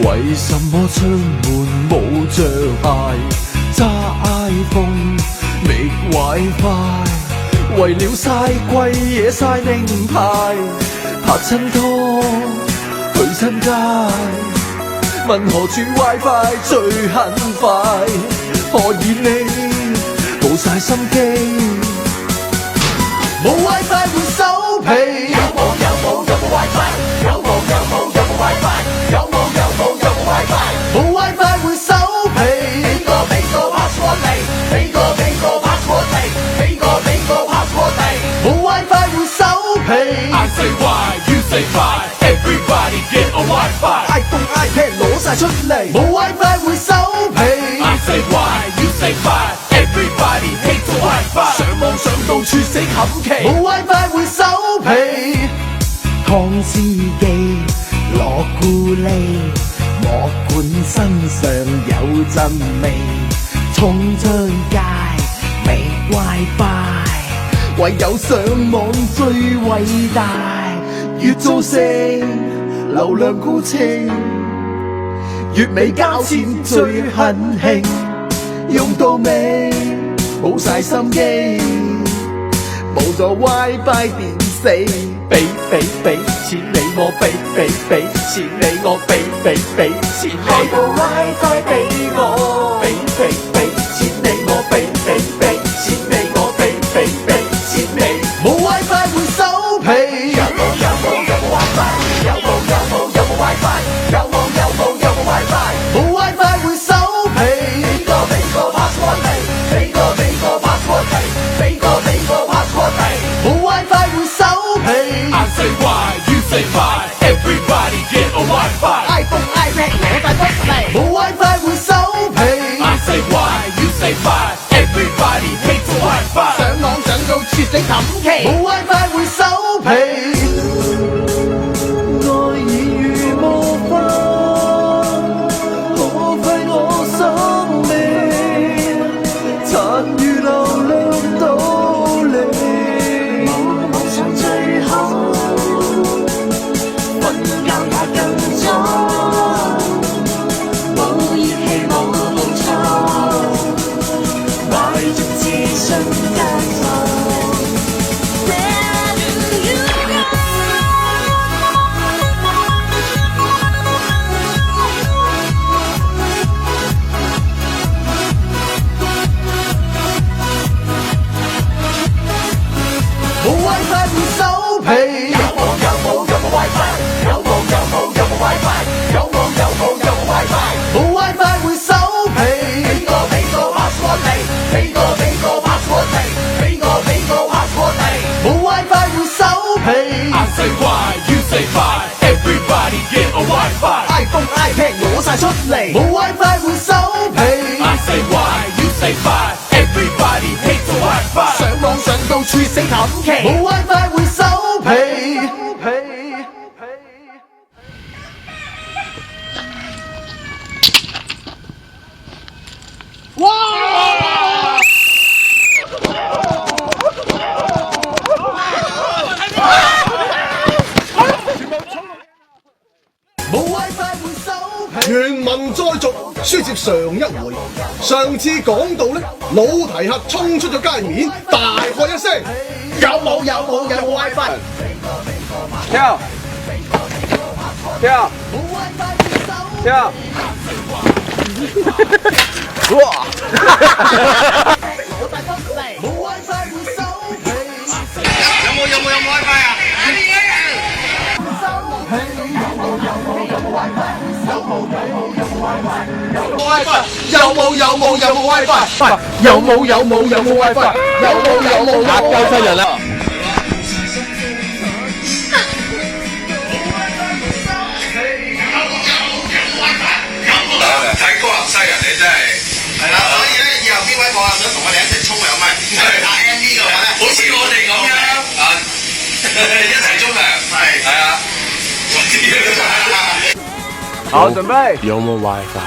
為什麼出門冇着鞋？揸 iPhone 覓 WiFi， 為了嘥貴嘢嘥名牌，拍親拖去親街，問何處 WiFi 最很快？何以你冇晒心機？冇 WiFi 會收皮。有冇 WiFi？ 有冇 WiFi？ 有冇 WiFi？ 冇 WiFi 會收皮。俾個 password 嚟，俾個 password 嚟，俾個 password 嚟。冇 WiFi 會收皮。I say why, you say why, everybody get a WiFi。iPhone iPad 攞晒出嚟，冇 WiFi 會收皮。I say why, you say why, everybody hate the WiFi。上網上到處死冚旗，冇 WiFi 會收皮。湯司機落咕喱，莫管身上有陣味，衝出街未 WiFi， 唯有上網最偉大。越造成流量高清，月尾交錢最狠興，用到尾冇晒心機，冇咗 WiFi 電死。俾錢你我俾錢你我俾錢你，開個 WiFi 俾我，俾錢你我俾錢你我俾錢你，冇 WiFi 會收皮。有冇 WiFi？ 有冇 WiFi？ 有冇 WiFi？ 冇 WiFi 會收皮。俾個 password 嚟，俾個 password 嚟，俾個 password 嚟，冇 WiFi 會收皮。I say why, you say why, everybody get a WiFi。 iPhone iPad 攞晒出嚟，冇 WiFi 會收皮。I say why, you say why, everybody hate the WiFi。 上網上到處死冚旗，冇 WiFi 會收皮。愛已如魔法，可揮我生命，殘餘流量道理。夢想最好瞓覺也更早，冇熱氣冇嘈，懷着自信間奏。冇 WiFi 會收皮。有冇 WiFi？ 有冇 WiFi？ 有冇 WiFi？ 冇 WiFi 會收皮。俾個 password 嚟，俾個 password 嚟，俾個 password 嚟，冇 WiFi 會收皮。I say why, you say why, everybody get a WiFi。 iPhone iPad 攞晒出嚟，冇 WiFi 會收皮。I say why, you say why, everybody hate the WiFi。 上網上到處死冚旗，冇 WiFi 會收皮。哇！冇 WiFi 會收皮。原文再續，書接上一回。上次講到呢，老提克衝出咗街面，大喝一聲：有冇 WiFi？ 跳！哇！冇 WiFi 會收皮。有冇 WiFi 啊？有冇 WiFi？ 有冇 WiFi？ 嚇鳩親人啦！睇高能西人你真係係啦，所以咧以後邊位網友想同我哋一齊沖涼咪打 MV 嘅話咧，好似我哋咁樣啊，一齊沖涼係啊，我知啦。好，準備。有冇 WiFi？